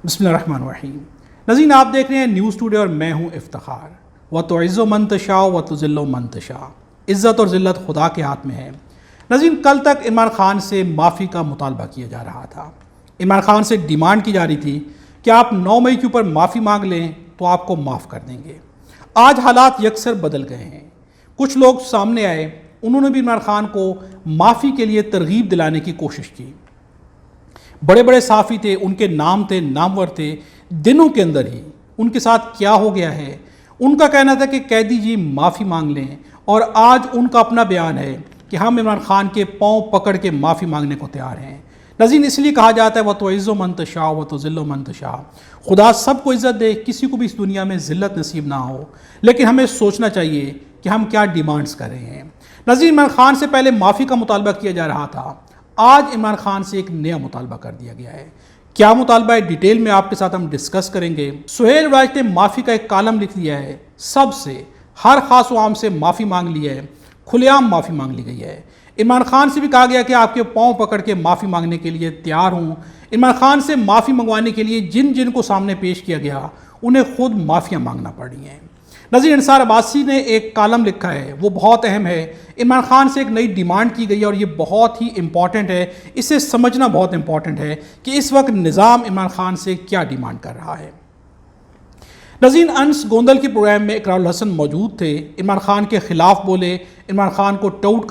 بسم اللہ الرحمن الرحیم۔ ناظرین، آپ دیکھ رہے ہیں نیوز ٹوڈے اور میں ہوں افتخار۔ وَتُعِزُّ مَن تَشَاءُ وَتُذِلُّ مَن تَشَاءُ، عزت اور ذلت خدا کے ہاتھ میں ہے۔ ناظرین، کل تک عمران خان سے معافی کا مطالبہ کیا جا رہا تھا۔ عمران خان سے ڈیمانڈ کی جا رہی تھی کہ آپ 9 مئی کے اوپر معافی مانگ لیں تو آپ کو معاف کر دیں گے۔ آج حالات یکسر بدل گئے ہیں۔ کچھ لوگ سامنے آئے، انہوں نے بھی عمران خان کو معافی کے لیے ترغیب دلانے کی کوشش کی۔ بڑے بڑے صحافی تھے، ان کے نام تھے، نامور تھے، دنوں کے اندر ہی ان کے ساتھ کیا ہو گیا ہے۔ ان کا کہنا تھا کہ قیدی جی معافی مانگ لیں، اور آج ان کا اپنا بیان ہے کہ ہم عمران خان کے پاؤں پکڑ کے معافی مانگنے کو تیار ہیں۔ ناظرین، اس لیے کہا جاتا ہے وَتُعِزُّ مَن تَشَاءُ وَتُذِلُّ مَن تَشَاءُ، خدا سب کو عزت دے، کسی کو بھی اس دنیا میں ذلت نصیب نہ ہو، لیکن ہمیں سوچنا چاہیے کہ ہم کیا ڈیمانڈز کر رہے ہیں۔ ناظرین، عمران خان سے پہلے معافی کا مطالبہ کیا جا رہا تھا، آج عمران خان سے ایک نیا مطالبہ کر دیا گیا ہے۔ کیا مطالبہ ہے، ڈیٹیل میں آپ کے ساتھ ہم ڈسکس کریں گے۔ سہیل راج نے معافی کا ایک کالم لکھ دیا ہے، سب سے، ہر خاص و عام سے معافی مانگ لی ہے، کھلے عام معافی مانگ لی گئی ہے۔ عمران خان سے بھی کہا گیا کہ آپ کے پاؤں پکڑ کے معافی مانگنے کے لیے تیار ہوں۔ عمران خان سے معافی منگوانے کے لیے جن جن کو سامنے پیش کیا گیا، انہیں خود معافیاں مانگنا پڑی ہیں۔ نظیر انصار عباسی نے ایک کالم لکھا ہے، وہ بہت اہم ہے۔ عمران خان سے ایک نئی ڈیمانڈ کی گئی ہے اور یہ بہت ہی امپورٹنٹ ہے، اسے سمجھنا بہت امپورٹنٹ ہے کہ اس وقت نظام عمران خان سے کیا ڈیمانڈ کر رہا ہے۔ ناظرین، انس گوندل کے پروگرام میں اقرار الحسن موجود تھے، عمران خان کے خلاف بولے، عمران خان کو ٹاؤٹ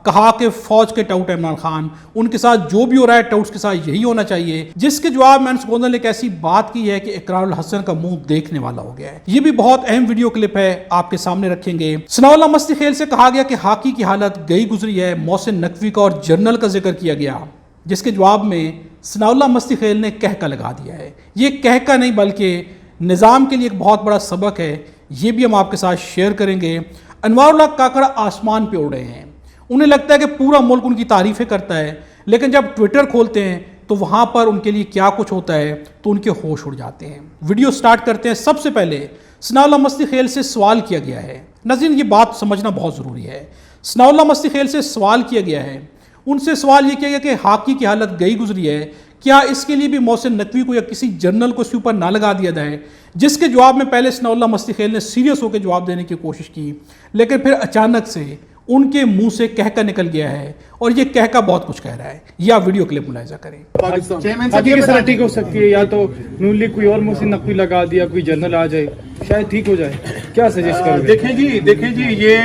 کہا کہ فوج کے ٹاؤٹ ہے عمران خان، ان کے ساتھ جو بھی ہو رہا ہے ٹاؤٹس کے ساتھ یہی ہونا چاہیے، جس کے جواب میں انس گوندل نے ایک ایسی بات کی ہے کہ اقرار الحسن کا منہ دیکھنے والا ہو گیا ہے۔ یہ بھی بہت اہم ویڈیو کلپ ہے، آپ کے سامنے رکھیں گے۔ ثناء اللہ مستی خیل سے کہا گیا کہ ہاکی کی حالت گئی گزری ہے، محسن نقوی کا اور جنرل کا ذکر کیا گیا، جس کے جواب میں ثناء اللہ مستی خیل نے کہکا لگا دیا ہے۔ یہ کہکا نہیں بلکہ نظام کے لیے ایک بہت بڑا سبق ہے، یہ بھی ہم آپ کے ساتھ شیئر کریں گے۔ انوار اللہ کاکڑ آسمان پہ اڑ رہے ہیں، انہیں لگتا ہے کہ پورا ملک ان کی تعریفیں کرتا ہے، لیکن جب ٹویٹر کھولتے ہیں تو وہاں پر ان کے لیے کیا کچھ ہوتا ہے تو ان کے ہوش اڑ جاتے ہیں۔ ویڈیو سٹارٹ کرتے ہیں۔ سب سے پہلے ثناء اللہ مستی خیل سے سوال کیا گیا ہے۔ ناظرین، یہ بات سمجھنا بہت ضروری ہے۔ ثناء اللہ مستی خیل سے سوال کیا گیا ہے، ان سے سوال یہ کیا گیا کہ ہاکی کی حالت گئی گزری ہے، کیا اس کے لیے بھی محسن نقوی کو یا کسی جنرل کو اس کے اوپر نہ لگا دیا جائے، جس کے جواب میں پہلے ثناء اللہ مستی خیل نے سیریس ہو کے جواب دینے کی کوشش کی، لیکن پھر اچانک سے ان کے منہ سے کہکا نکل گیا ہے، اور یہ کہکا بہت کچھ کہہ رہا ہے۔ یہ آپ ویڈیو کلپ ملاحظہ کریں۔ کس طرح ٹھیک ہو سکتی ہے؟ یا تو نون لیگ کوئی اور محسن نقوی لگا دیا، کوئی جنرل آ جائے، شاید ٹھیک ہو جائے۔ کیا سجیسٹ کریں؟ دیکھیں جی یہ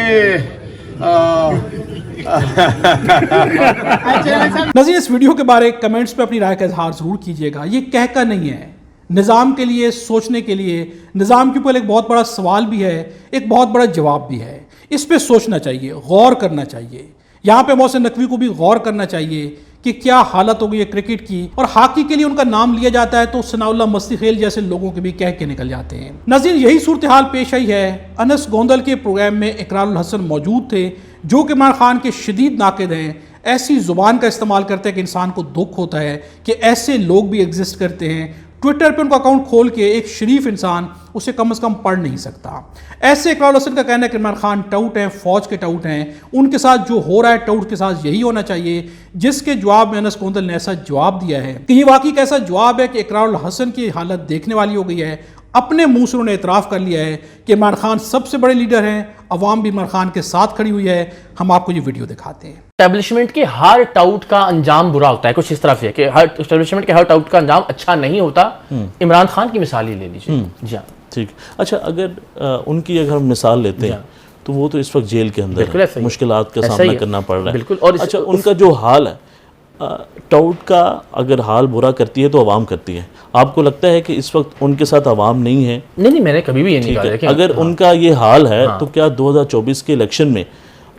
ناظرین، اس ویڈیو کے بارے کمنٹس پہ اپنی رائے کا اظہار ضرور کیجیے گا۔ یہ کہکا نہیں ہے، نظام کے لیے سوچنے کے لیے، نظام کے اوپر ایک بہت بڑا سوال بھی ہے، ایک بہت بڑا جواب بھی ہے۔ اس پہ سوچنا چاہیے، غور کرنا چاہیے۔ یہاں پہ محسن نقوی کو بھی غور کرنا چاہیے کہ کیا حالت ہو گئی ہے کرکٹ کی، اور ہاکی کے لیے ان کا نام لیا جاتا ہے تو ثناء اللہ مستی خیل جیسے لوگوں کے بھی کہہ کے نکل جاتے ہیں۔ ناظرین، یہی صورتحال پیش آئی ہے۔ انس گوندل کے پروگرام میں اقرار الحسن موجود تھے، جو کہ عمران خان کے شدید ناقد ہیں، ایسی زبان کا استعمال کرتے ہیں کہ انسان کو دکھ ہوتا ہے کہ ایسے لوگ بھی ایگزسٹ کرتے ہیں۔ ٹویٹر پہ ان کا اکاؤنٹ کھول کے ایک شریف انسان اسے کم از کم پڑھ نہیں سکتا۔ ایسے اقرار الحسن کا کہنا ہے کہ عمران خان ٹاؤٹ ہیں، فوج کے ٹاؤٹ ہیں، ان کے ساتھ جو ہو رہا ہے ٹاؤٹ کے ساتھ یہی ہونا چاہیے، جس کے جواب میں انس گوندل نے ایسا جواب دیا ہے کہ یہ واقعی ایسا جواب ہے کہ اقرار الحسن کی حالت دیکھنے والی ہو گئی ہے۔ اپنے منہ سے انہوں نے اعتراف کر لیا ہے کہ عمران خان سب سے بڑے لیڈر ہیں، عوام بھی عمران خان کے ساتھ کھڑی ہوئی ہے۔ ہم آپ کو یہ ویڈیو دکھاتے ہیں۔ اسٹیبلشمنٹ کے ہر ٹاؤٹ کا انجام برا ہوتا ہے، کچھ اس طرح سے کہ ہر اسٹیبلشمنٹ کے ہر ٹاؤٹ کا انجام اچھا نہیں ہوتا۔ عمران خان کی مثال ہی لے لیجیے۔ جی ہاں، ٹھیک۔ اچھا، اگر ان کی اگر ہم مثال لیتے ہیں تو وہ تو اس وقت جیل کے اندر ہے، مشکلات کا سامنا کرنا پڑ رہا ہے۔ بالکل۔ اور اچھا، ان کا جو حال ہے، ٹاؤٹ کا اگر حال برا کرتی ہے تو عوام کرتی ہے۔ آپ کو لگتا ہے کہ اس وقت ان کے ساتھ عوام نہیں ہے؟ نہیں، میں نے کبھی بھی یہ نہیں کہا کہ اگر ان کا یہ حال ہے تو کیا 2024 کے الیکشن میں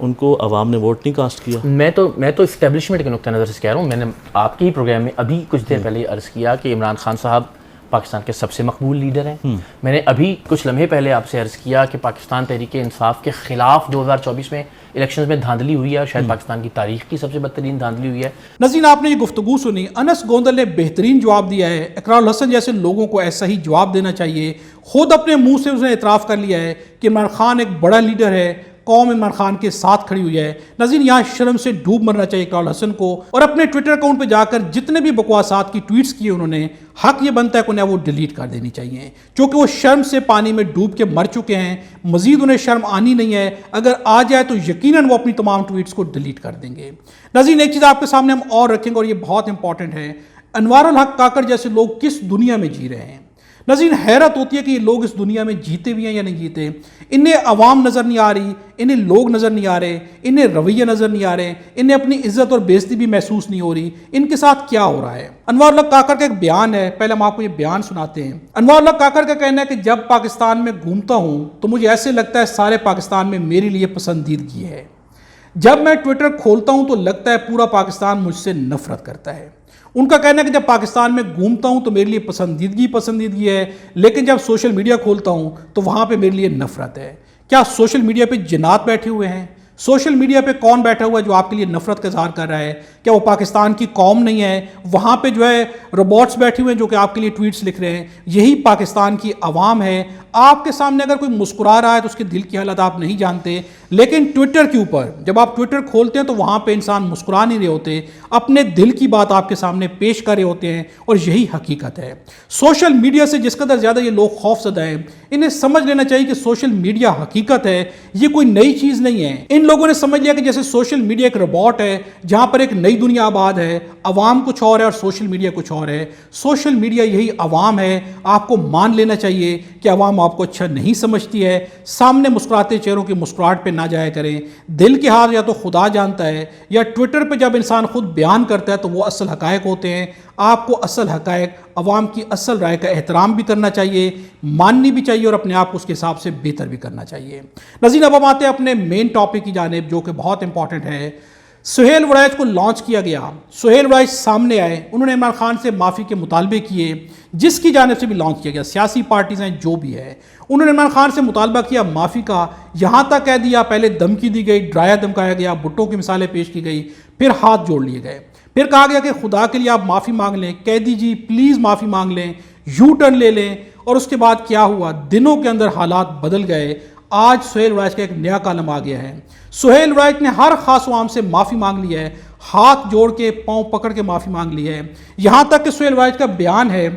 ان کو عوام نے ووٹ نہیں کاسٹ کیا؟ میں تو اسٹیبلشمنٹ کے نقطہ نظر سے کہہ رہا ہوں۔ میں نے آپ کے ہی پروگرام میں ابھی کچھ دیر پہلے یہ عرض کیا کہ عمران خان صاحب پاکستان کے سب سے مقبول لیڈر ہیں۔ میں نے ابھی کچھ لمحے پہلے آپ سے عرض کیا کہ پاکستان تحریک انصاف کے خلاف 2024 میں الیکشنز میں دھاندلی ہوئی ہے، اور شاید پاکستان کی تاریخ کی سب سے بدترین دھاندلی ہوئی ہے۔ ناظرین، آپ نے یہ گفتگو سنی، انس گوندل نے بہترین جواب دیا ہے۔ اقرار الحسن جیسے لوگوں کو ایسا ہی جواب دینا چاہیے۔ خود اپنے منہ سے اس نے اعتراف کر لیا ہے کہ عمران خان ایک بڑا لیڈر ہے، कौम इमरान खान के साथ खड़ी हुई है। नाज़रीन, यहाँ शर्म से डूब मरना चाहिए इकरार हसन को, और अपने ट्विटर अकाउंट पे जाकर जितने भी बकवासात की ट्वीट्स किए उन्होंने, हक ये बनता है कि उन्हें वो डिलीट कर देनी चाहिए, क्योंकि वो शर्म से पानी में डूब के मर चुके हैं। मजीद उन्हें शर्म आनी नहीं है, अगर आ जाए तो यकीनन वो अपनी तमाम ट्वीट्स को डिलीट कर देंगे। नाज़रीन, एक चीज़ आपके सामने हम और रखेंगे और ये बहुत इंपॉर्टेंट है, अनवारुल हक काकड़ जैसे लोग किस दुनिया में जी रहे हैं। नाज़रीन, हैरत होती है कि ये लोग इस दुनिया में जीते भी हैं या नहीं जीते। इन्हें अवाम नज़र नहीं आ रही, इन्हें लोग नज़र नहीं आ रहे, इन्हें रवैये नज़र नहीं आ रहे, इन्हें अपनी इज्जत और बेइज्जती भी महसूस नहीं हो रही। इनके साथ क्या हो रहा है? अनवारुल हक काकड़ का एक बयान है, पहले हम आपको ये बयान सुनाते हैं। अनवारुल हक काकड़ का कहना है कि जब पाकिस्तान में घूमता हूँ तो मुझे ऐसे लगता है सारे पाकिस्तान में मेरे लिए पसंदीदगी है। जब मैं ट्विटर खोलता हूँ तो लगता है पूरा पाकिस्तान मुझसे नफरत करता है। उनका कहना है कि जब पाकिस्तान में घूमता हूं तो मेरे लिए पसंदीदगी है, लेकिन जब सोशल मीडिया खोलता हूं तो वहां पे मेरे लिए नफरत है। क्या सोशल मीडिया पे जिन्नात बैठे हुए हैं? सोशल मीडिया पे कौन बैठा हुआ है जो आपके लिए नफरत का इजहार कर रहा है? क्या वो पाकिस्तान की कौम नहीं है? वहाँ पे जो है रोबोट्स बैठे हुए हैं जो कि आपके लिए ट्वीट्स लिख रहे हैं। यही पाकिस्तान की आवाम है। आपके सामने अगर कोई मुस्कुरा रहा है तो उसके दिल की हालत आप नहीं जानते, लेकिन ट्विटर के ऊपर जब आप ट्विटर खोलते हैं तो वहाँ पे इंसान मुस्कुरा नहीं रहे होते, अपने दिल की बात आपके सामने पेश कर रहे होते हैं, और यही हकीकत है। सोशल मीडिया से जिस कदर ज़्यादा ये लोग खौफजदा हैं, इन्हें समझ लेना चाहिए कि सोशल मीडिया हकीकत है, ये कोई नई चीज़ नहीं है। इन लोगों ने समझ लिया कि जैसे सोशल मीडिया एक रोबोट है जहाँ पर एक नई दुनिया आबाद है, अवाम कुछ और है और सोशल मीडिया कुछ और है। सोशल मीडिया यही अवाम है। आपको मान लेना चाहिए कि अवाम आपको अच्छा नहीं समझती है। सामने मुस्कुराते चेहरों की मुस्कुराहट पे ना जाया करें। दिल के हाल या तो खुदा जानता है, या ट्विटर पे जब इंसान खुद बयान करता है तो वो असल हकायक होते हैं। आपको असल हकायक, अवाम की असल राय का एहतराम भी करना चाहिए, माननी भी चाहिए, और अपने आप को उसके हिसाब से बेहतर भी करना चाहिए। नाज़रीन, अब हम आते हैं अपने मेन टॉपिक की जानिब जो कि बहुत इंपॉर्टेंट है। सुहेल वड़ैच को लॉन्च किया गया। सुहेल वड़ैच सामने आए, उन्होंने इमरान खान से माफ़ी के मुतालबे किए, जिसकी जानिब से भी लॉन्च किया गया। सियासी पार्टीज़ हैं जो भी है, उन्होंने इमरान खान से मुतालबा किया माफ़ी का। यहाँ तक कह दिया, पहले धमकी दी गई, डराया धमकाया गया, भुट्टो की मिसालें पेश की गई, फिर हाथ जोड़ लिए गए, फिर कहा गया कि खुदा के लिए आप माफ़ी मांग लें, कैदी जी प्लीज़ माफ़ी मांग लें, यू टर्न ले लें। और उसके बाद क्या हुआ? दिनों के अंदर हालात बदल गए। आज सुहेल वड़ैच का एक नया कॉलम आ गया है। सुहेल वड़ैच ने हर खास आवाम से माफ़ी मांग ली है, हाथ जोड़ के पाँव पकड़ के माफ़ी मांग ली है। यहाँ तक कि सुहेल वड़ैच का बयान है,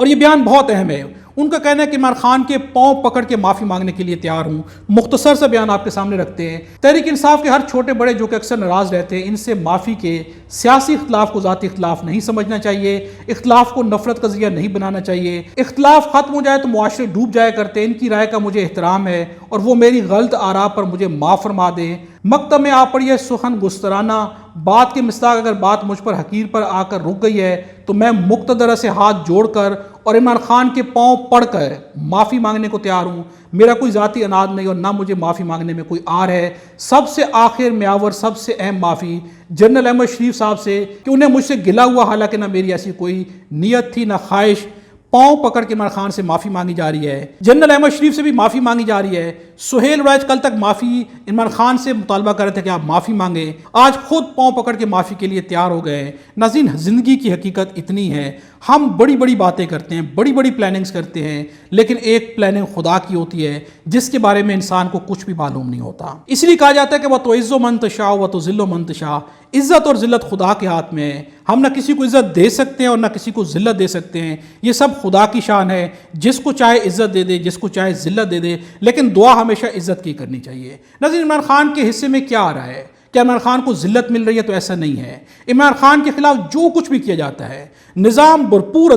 और ये बयान बहुत अहम है। उनका कहना है कि इमरान खान के पाँव पकड़ के माफ़ी मांगने के लिए तैयार हूँ। मुख्तसर सा बयान आपके सामने रखते हैं। तहरीक इंसाफ के हर छोटे बड़े जो कि अक्सर नाराज़ रहते हैं, इनसे माफ़ी के सियासी इख्तलाफ को ज़ाती इख्तलाफ नहीं समझना चाहिए, इख्तलाफ को नफरत का ज़रिया नहीं बनाना चाहिए। इख्तलाफ ख़त्म हो जाए तो मुआशरे डूब जाया करते हैं। इनकी राय का मुझे एहतराम है और वो मेरी गलत आरा पर मुझे माफ़ फरमा दें। मकतब में आ पड़ी है सुखन गुस्तराना, बात के मिस्ताक अगर बात मुझ पर हकीर पर आकर रुक गई है तो मैं मुक्तदरा से हाथ जोड़कर और इमरान खान के पाँव पढ़कर माफ़ी मांगने को तैयार हूँ। मेरा कोई ज़ाती अनाद नहीं और ना मुझे माफ़ी मांगने में कोई आर है। सबसे आखिर में आवर सबसे अहम माफ़ी जनरल अहमद शरीफ साहब से कि उन्हें मुझसे गिला हुआ, हालांकि ना मेरी ऐसी कोई नीयत थी ना ख्वाहिश। पाँव पकड़ के इमरान खान से माफ़ी मांगी जा रही है, जनरल अहमद शरीफ से भी माफ़ी मांगी जा रही है। सुहेल वड़ैच कल तक माफ़ी इमरान खान से मुतालबा कर रहे थे कि आप माफ़ी मांगे, आज खुद पाँव पकड़ के माफ़ी के लिए तैयार हो गए। नाज़रीन, ज़िंदगी की हकीकत इतनी है, हम बड़ी बड़ी बातें करते हैं, बड़ी बड़ी प्लानिंग्स करते हैं, लेकिन एक प्लानिंग खुदा की होती है जिसके बारे में इंसान को कुछ भी मालूम नहीं होता। इसलिए कहा जाता है कि वह तो इज़्ज़ो मन तशा व तो ज़िल्लो मन तशा, इज़्ज़त और ज़िल्लत खुदा के हाथ में है। हम ना किसी को इज़्ज़त दे सकते हैं और ना किसी को ज़िल्लत दे सकते हैं, ये सब खुदा की शान है। जिसको चाहे इज़्ज़त दे दे, जिसको चाहे ज़िल्लत दे दे, लेकिन दुआ हमेशा इज़्ज़त की करनी चाहिए। नाज़रीन, इमरान खान के हिस्से में क्या आ रहा है? क्या इमरान खान को ज़िल्लत मिल रही है? तो ऐसा नहीं है। इमरान खान के खिलाफ जो कुछ भी किया जाता है, निज़ाम भरपूर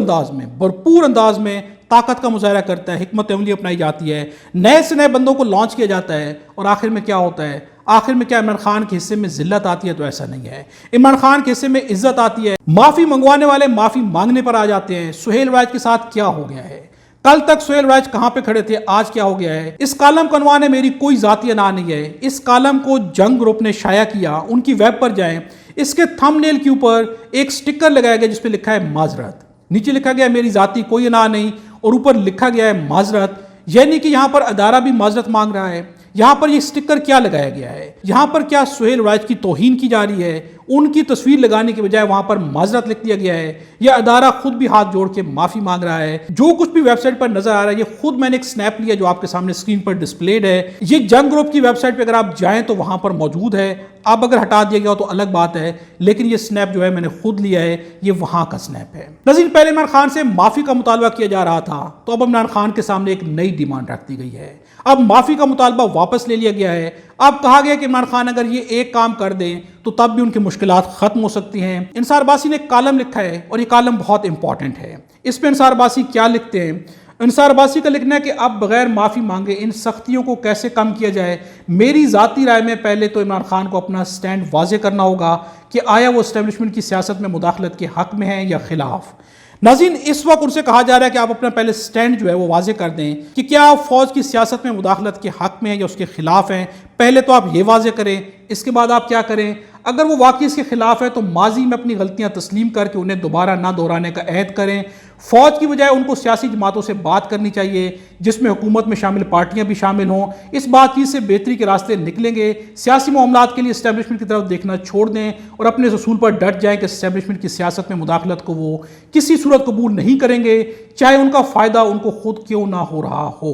अंदाज में ताकत का मुजाहरा करता है, हिकमत अमली अपनाई जाती है, नए से नए बंदों को लॉन्च किया जाता है, और आखिर में क्या होता है? आखिर में क्या इमरान खान के हिस्से में ज़िल्लत आती है? तो ऐसा नहीं है। इमरान खान के हिस्से में इज्जत आती है। माफ़ी मंगवाने वाले माफ़ी मांगने पर आ जाते हैं। सुहेल वड़ैच के साथ क्या हो गया है? कल तक सुहेल वड़ैच कहाँ पे खड़े थे, आज क्या हो गया है? इस कॉलम का अनवान है मेरी कोई ज़ाती अना नहीं है। इस कॉलम को जंग ग्रुप ने शाया किया, उनकी वेब पर जाएं, इसके थंबनेल के ऊपर एक स्टिकर लगाया गया जिस पे लिखा है माजरत, नीचे लिखा गया मेरी ज़ाती कोई अना नहीं, और ऊपर लिखा गया है माजरत, यानी कि यहाँ पर अदारा भी माजरत मांग रहा है। यहाँ पर ये स्टिकर क्या लगाया गया है, यहाँ पर क्या सुहेल वराइच की तौहीन की जा रही है, उनकी तस्वीर लगाने के बजाय वहाँ पर माजरत लिख दिया गया है, या अदारा खुद भी हाथ जोड़ के माफ़ी मांग रहा है। जो कुछ भी वेबसाइट पर नजर आ रहा है, ये खुद मैंने एक स्नैप लिया जो आपके सामने स्क्रीन पर डिस्प्लेड है। ये जंग ग्रुप की वेबसाइट पर अगर आप जाएं तो वहाँ पर मौजूद है, अब अगर हटा दिया गया हो तो अलग बात है, लेकिन ये स्नैप जो है मैंने खुद लिया है, ये वहाँ का स्नैप है। नाज़रीन, पहले इमरान खान से माफ़ी का मुतालबा किया जा रहा था, तो अब इमरान खान के सामने एक नई डिमांड रख दी गई है। अब माफ़ी का मुतालबा वापस ले लिया गया है। अब कहा गया कि इमरान खान अगर ये एक काम कर दें तो तब भी उनकी मुश्किलात ख़त्म हो सकती हैं। इंसार बासी ने एक कॉलम लिखा है और ये कॉलम बहुत इंपॉर्टेंट है। इस पर इंसार बासी क्या लिखते हैं? इंसार बासी का लिखना है कि अब बगैर माफ़ी मांगे इन सख्तियों को कैसे कम किया जाए। मेरी ज़ाती राय में पहले तो इमरान खान को अपना स्टैंड वाज़े करना होगा कि आया वो एस्टेब्लिशमेंट की सियासत में मुदाखलत के हक़ में है या खिलाफ। नाज़रीन, इस वक्त उनसे कहा जा रहा है कि आप अपना पहले स्टैंड जो है वो वाज़े कर दें कि क्या आप फ़ौज की सियासत में मुदाखलत के हक़ में हैं या उसके ख़िलाफ़ हैं। पहले तो आप ये वाज़े करें, इसके बाद आप क्या करें। अगर वो वाकई इसके खिलाफ है तो माजी में अपनी गलतियां तस्लीम करके उन्हें दोबारा ना दोहराने का अहद करें। फ़ौज की बजाय उनको सियासी जमातों से बात करनी चाहिए, जिसमें हुकूमत में शामिल पार्टियां भी शामिल हों। इस बातचीत से बेहतरी के रास्ते निकलेंगे। सियासी मामलात के लिए इस्टेब्लिशमेंट की तरफ देखना छोड़ दें और अपने असूल पर डट जाएं कि इस्टेब्लिशमेंट की सियासत में मुदाखलत को वो किसी सूरत कबूल नहीं करेंगे, चाहे उनका फ़ायदा उनको खुद क्यों ना हो रहा हो।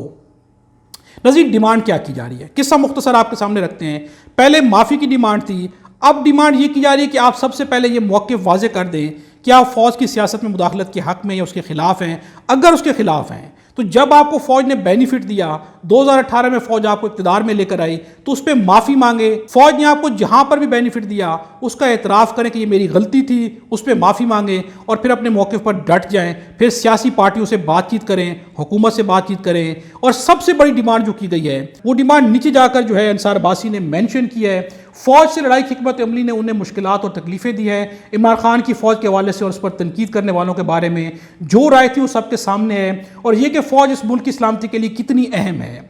नज़ीर, डिमांड क्या की जा रही है, किस्सा मुख्तसर आपके सामने रखते हैं। पहले माफ़ी की डिमांड थी, अब डिमांड ये की जा रही है कि आप सबसे पहले ये मौक़िफ़ वाज़े कर दें कि आप फ़ौज की सियासत में मुदाखलत के हक़ में या उसके ख़िलाफ़ हैं। अगर उसके ख़िलाफ़ हैं तो जब आपको फ़ौज ने बेनिफिट दिया, 2018 में फ़ौज आपको इक़्तिदार में लेकर आई, तो उस पर माफ़ी मांगे। फ़ौज ने आपको जहाँ पर भी बेनिफिट दिया उसका एतराफ़ करें कि ये मेरी गलती थी, उस पर माफ़ी मांगे और फिर अपने मौक़िफ़ पर डट जाएँ। फिर सियासी पार्टियों से बातचीत करें, हुकूमत से बातचीत करें। और सबसे बड़ी डिमांड जो की गई है वो डिमांड नीचे जाकर जो है इंसार बासी ने मेंशन किया है। फ़ौज से लड़ाई की हिकमत अमली ने उन्हें मुश्किलात और तकलीफ़ें दी है। इमरान खान की फ़ौज के हवाले से और उस पर तनकीद करने वालों के बारे में जो राय थी वो सबके सामने है, और ये कि फ़ौज इस मुल्क की सलामती के लिए कितनी अहम है।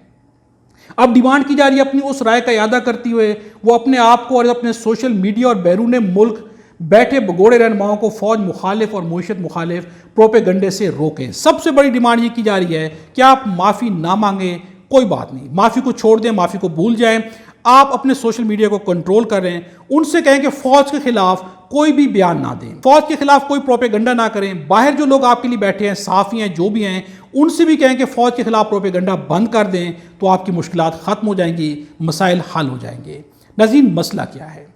अब डिमांड की जा रही है अपनी उस राय का इयादा करते हुए वो अपने आप को और अपने सोशल मीडिया और बैरून मुल्क बैठे भगोड़े रहनुमाओं को फ़ौज मुखालिफ और मुईशत मुखालिफ प्रोपेगंडे से रोकें। सबसे बड़ी डिमांड ये की जा रही है कि आप माफ़ी ना मांगें, कोई बात नहीं, माफ़ी को छोड़ दें, माफ़ी को भूल जाएं। आप अपने सोशल मीडिया को कंट्रोल करें, उनसे कहें कि फ़ौज के खिलाफ कोई भी बयान ना दें, फ़ौज के खिलाफ कोई प्रोपेगंडा ना करें। बाहर जो लोग आपके लिए बैठे हैं, साफ़ी हैं, जो भी हैं, उनसे भी कहें कि फ़ौज के खिलाफ प्रोपेगंडा बंद कर दें, तो आपकी मुश्किलात ख़त्म हो जाएंगी, मसाइल हल हो जाएंगे। नाज़रीन, मसला क्या है?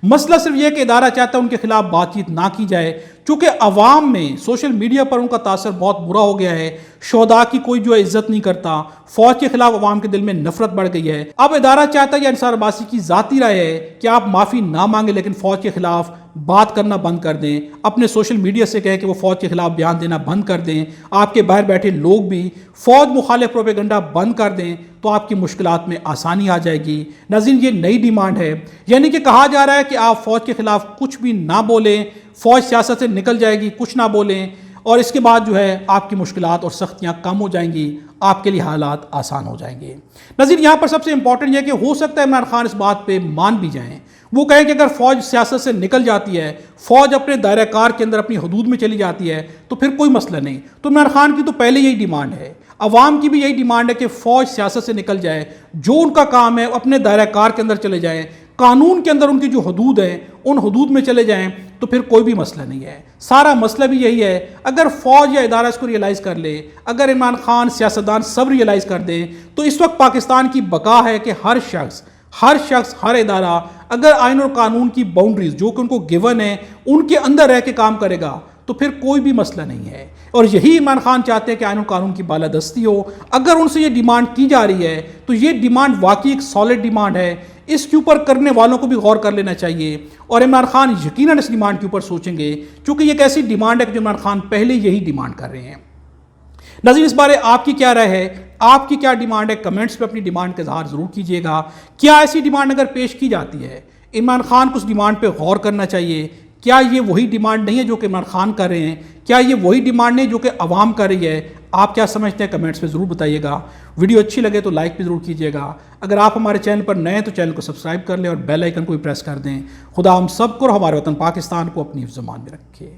मसला सिर्फ यह कि इदारा चाहता है उनके खिलाफ बातचीत ना की जाए, चूँकि अवाम में सोशल मीडिया पर उनका तासर बहुत बुरा हो गया है। शोहदा की कोई जो है इज्जत नहीं करता, फ़ौज के खिलाफ अवाम के दिल में नफरत बढ़ गई है। अब इदारा चाहता है, या इंसार बासी की ज़ाती राय है कि आप माफ़ी ना मांगे लेकिन फ़ौज के खिलाफ बात करना बंद कर दें। अपने सोशल मीडिया से कहें कि वो फ़ौज के खिलाफ बयान देना बंद कर दें। आपके बाहर बैठे लोग भी फ़ौज मुखालिफ प्रोपेगंडा बंद कर दें, तो आपकी मुश्किलात में आसानी आ जाएगी। नाज़रीन, ये नई डिमांड है, यानी कि कहा जा रहा है कि आप फ़ौज के खिलाफ कुछ भी ना बोलें, फ़ौज सियासत से निकल जाएगी, कुछ ना बोलें, और इसके बाद जो है आपकी मुश्किलात और सख्तियाँ कम हो जाएंगी, आपके लिए हालात आसान हो जाएंगे। नाज़रीन, यहाँ पर सबसे इंपॉर्टेंट यह कि हो सकता है इमरान खान इस बात पे मान भी जाएं। वो कहें कि अगर फ़ौज सियासत से निकल जाती है, फ़ौज अपने दायरा कार के अंदर अपनी हदूद में चली जाती है, तो फिर कोई मसला नहीं। तो इमरान खान की तो पहले यही डिमांड है, अवाम की भी यही डिमांड है कि फ़ौज सियासत से निकल जाए, जो उनका काम है अपने दायरा कार के अंदर चले जाएँ, कानून के अंदर उनकी जो हदूद है उन हदूद में चले जाएं, तो फिर कोई भी मसला नहीं है। सारा मसला भी यही है, अगर फ़ौज या इदारा इसको रियलाइज़ कर ले, अगर इमरान खान सियासतदान सब रियलाइज़ कर दें, तो इस वक्त पाकिस्तान की बका है कि हर शख्स हर इदारा अगर आइन और कानून की बाउंड्रीज जो कि उनको गिवन है उनके अंदर रह के काम करेगा, तो फिर कोई भी मसला नहीं है। और यही इमरान खान चाहते हैं कि आइन और कानून की बालादस्ती हो। अगर उनसे ये डिमांड की जा रही है तो ये डिमांड वाकई एक सॉलिड डिमांड है, इसके ऊपर करने वालों को भी गौर कर लेना चाहिए, और इमरान खान यकीनन इस डिमांड के ऊपर सोचेंगे, क्योंकि ये एक ऐसी डिमांड है कि जो इमरान खान पहले यही डिमांड कर रहे हैं। नाज़रीन, इस बारे आपकी क्या राय है? आपकी क्या डिमांड है? कमेंट्स पे अपनी डिमांड का इजहार ज़रूर कीजिएगा। क्या ऐसी डिमांड अगर पेश की जाती है, इमरान खान को उस डिमांड पे गौर करना चाहिए? क्या ये वही डिमांड नहीं है जो कि इमरान खान कर रहे हैं? क्या ये वही डिमांड नहीं जो कि अवाम कर रही है? आप क्या समझते हैं? कमेंट्स में ज़रूर बताइएगा। वीडियो अच्छी लगे तो लाइक भी ज़रूर कीजिएगा। अगर आप हमारे चैनल पर नए हैं तो चैनल को सब्सक्राइब कर लें और बेल आइकन को भी प्रेस कर दें। खुदा हम सबको और हमारे वतन पाकिस्तान को अपनी ज़बान में रखे।